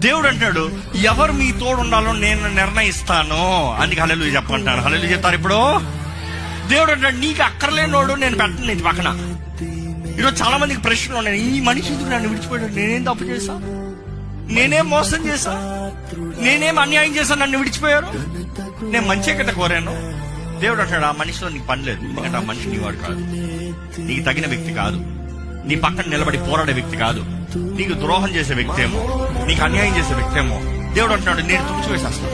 దేవుడు అంటాడు, ఎవరు మీ తోడు ఉండాలో నేను నిర్ణయిస్తాను. అందుకే హల్లెలూయా చెప్పమంటాను. హల్లెలూయా చెప్తారు. ఇప్పుడు దేవుడు అంటాడు, నీకు అక్కర్లేనోడు నేను పెట్టను నీ పక్కన. ఈరోజు చాలా మందికి ప్రశ్నలు ఉన్నాయి. ఈ మనిషి ఎందుకు నన్ను విడిచిపోయాడు? నేనేం తప్పు చేశా? నేనేం మోసం చేశా? నేనేం అన్యాయం చేశా నన్ను విడిచిపోయారు? నేను మంచి కదా కోరాను. దేవుడు అంటాడు, ఆ మనిషిలో నీకు పని లేదు. ఎందుకంటే ఆ మనిషి నీ వాడు కాదు, నీకు తగిన వ్యక్తి కాదు, నీ పక్కన నిలబడి పోరాడే వ్యక్తి కాదు, నీకు ద్రోహం చేసే వ్యక్తి ఏమో, నీకు అన్యాయం చేసే వ్యక్తి ఏమో. దేవుడు అంటున్నాడు, నేను తుడిచివేసేస్తాను.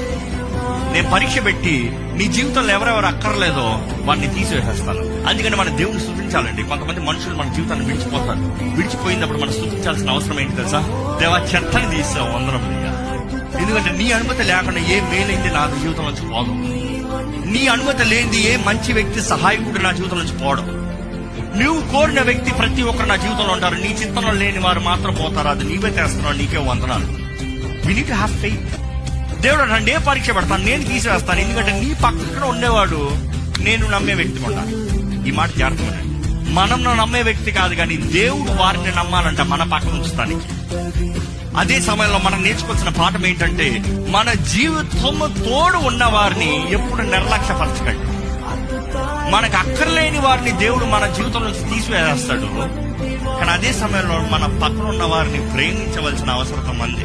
నేను పరీక్ష పెట్టి నీ జీవితంలో ఎవరెవరు అక్కర్లేదో వాడిని తీసివేసేస్తాను. అందుకని మన దేవుని స్తుతించాలండి. కొంతమంది మనుషులు మన జీవితాన్ని విడిచిపోతారు. విడిచిపోయినప్పుడు మనం స్తుతించాల్సిన అవసరం ఏంటి తెలుసా? దేవా, చెత్తని తీసావు వందరం. ఎందుకంటే నీ అనుమతి లేకుండా ఏ మేలైంది నా జీవితం నుంచి పోదు. నీ అనుమతి లేనిది ఏ మంచి వ్యక్తి సహాయకుడు నా జీవితం నుంచి పోవడం. నువ్వు కోరిన వ్యక్తి ప్రతి ఒక్కరు నా జీవితంలో ఉంటారు. నీ చిత్తంలో లేని వారు మాత్రం పోతారు. అది నీవే చేస్తున్నావు, నీకే వందనాలు. We need to have faith. దేవుడు అంటే ఏ పరీక్ష పెడతాను, నేను తీసివేస్తాను. ఎందుకంటే నీ పక్కన ఉండేవాడు నేను నమ్మే వ్యక్తి ఉండాలి. ఈ మాట జాగ్రత్తగా, మనం నమ్మే వ్యక్తి కాదు, కానీ దేవుడు వారిని నమ్మాలంట మన పక్కన ఉంచుతానికి. అదే సమయంలో మనం నేర్చుకోవాల్సిన పాఠం ఏంటంటే, మన జీవితం తోడు ఉన్న వారిని ఎప్పుడు నిర్లక్ష్యపరచకండి. మనకు అక్కర్లేని వారిని దేవుడు మన జీవితం నుంచి తీసివేస్తాడు. కానీ అదే సమయంలో మన పక్కన ఉన్న వారిని ప్రేమించవలసిన అవసరం ఉంది.